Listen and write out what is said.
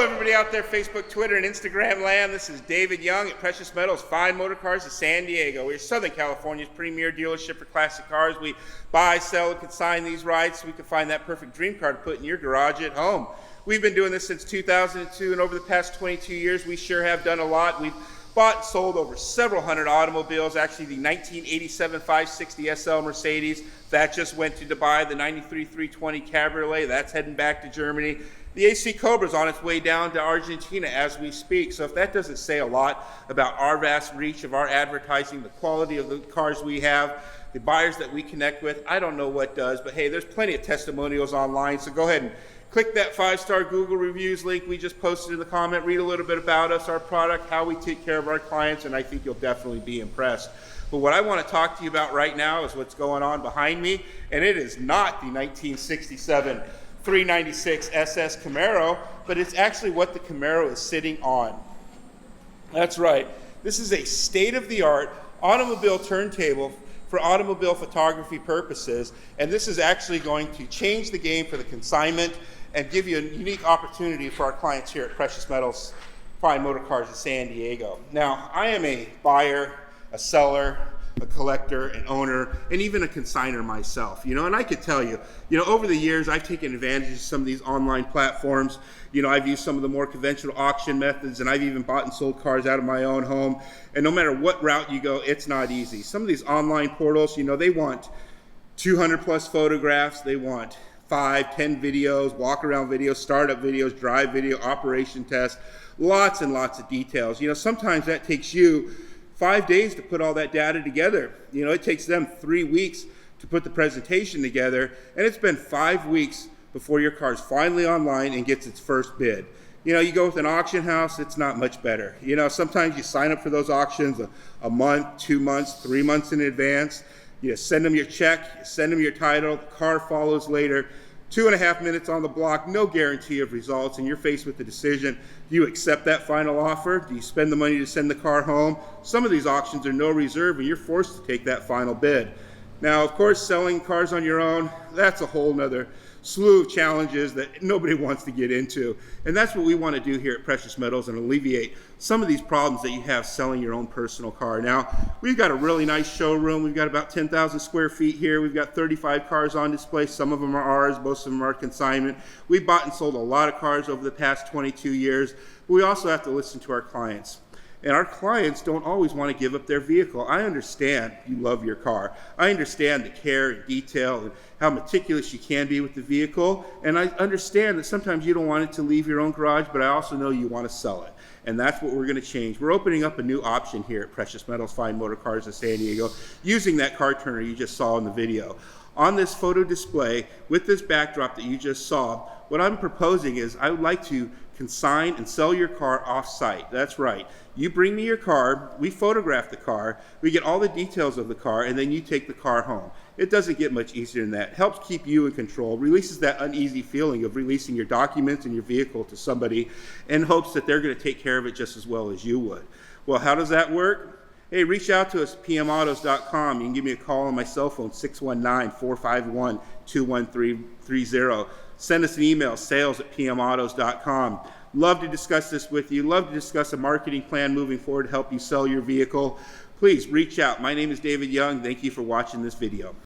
everybody out there, Facebook, Twitter, and Instagram land. This is David Young at Precious Metals Fine Motor Cars of San Diego. We're Southern California's premier dealership for classic cars. We buy, sell, and consign these rides so we can find that perfect dream car to put in your garage at home. We've been doing this since 2002, and over the past 22 years, we sure have done a lot. We've bought and sold over several hundred automobiles. Actually, the 1987 560 SL Mercedes, that just went to Dubai. The 93 320 Cabriolet, that's heading back to Germany. The AC Cobra's on its way down to Argentina as we speak. So if that doesn't say a lot about our vast reach of our advertising, the quality of the cars we have, the buyers that we connect with, I don't know what does. But hey, there's plenty of testimonials online. So go ahead and click that 5-star Google reviews link we just posted in the comment. Read a little bit about us, our product, how we take care of our clients, and I think you'll definitely be impressed. But what I want to talk to you about right now is what's going on behind me, and it is not the 1967 396 SS Camaro, but it's actually what the Camaro is sitting on. That's right. This is a state-of-the-art automobile turntable for automobile photography purposes, and this is actually going to change the game for the consignment and give you a unique opportunity for our clients here at Precious Metals Fine Motor Cars of San Diego. Now, I am a buyer, a seller, a collector, an owner, and even a consigner myself, and I could tell you, over the years, I've taken advantage of some of these online platforms. I've used some of the more conventional auction methods, and I've even bought and sold cars out of my own home. And no matter what route you go, it's not easy. Some of these online portals, they want 200 plus photographs. They want 5, 10 videos, walk around videos, startup videos, drive video, operation test, lots and lots of details. Sometimes that takes you 5 days to put all that data together. It takes them 3 weeks to put the presentation together, and it's been 5 weeks before your car's finally online and gets its first bid. You go with an auction house, it's not much better. Sometimes you sign up for those auctions a month, 2 months, 3 months in advance. You send them your check, you send them your title, the car follows later. 2.5 minutes on the block, no guarantee of results, and you're faced with the decision: do you accept that final offer? Do you spend the money to send the car home? Some of these auctions are no reserve, and you're forced to take that final bid. Now, of course, selling cars on your own, that's a whole nother slew of challenges that nobody wants to get into. And that's what we want to do here at Precious Metals, and alleviate some of these problems that you have selling your own personal car. Now, we've got a really nice showroom. We've got about 10,000 square feet here. We've got 35 cars on display. Some of them are ours, most of them are consignment. We've bought and sold a lot of cars over the past 22 years, but we also have to listen to our clients. And our clients don't always want to give up their vehicle. I understand you love your car. I understand the care and detail and how meticulous you can be with the vehicle. And I understand that sometimes you don't want it to leave your own garage, but I also know you want to sell it. And that's what we're going to change. We're opening up a new option here at Precious Metals Fine Motor Cars of San Diego, using that car turner you just saw in the video. On this photo display, with this backdrop that you just saw, what I'm proposing is I would like to consign and sell your car off-site. That's right. You bring me your car, we photograph the car, we get all the details of the car, and then you take the car home. It doesn't get much easier than that. It helps keep you in control, releases that uneasy feeling of releasing your documents and your vehicle to somebody in hopes that they're going to take care of it just as well as you would. Well, how does that work? Hey, reach out to us at pmautos.com. You can give me a call on my cell phone, 619-451-21330. Send us an email, sales@pmautos.com. Love to discuss this with you. Love to discuss a marketing plan moving forward to help you sell your vehicle. Please reach out. My name is David Young. Thank you for watching this video.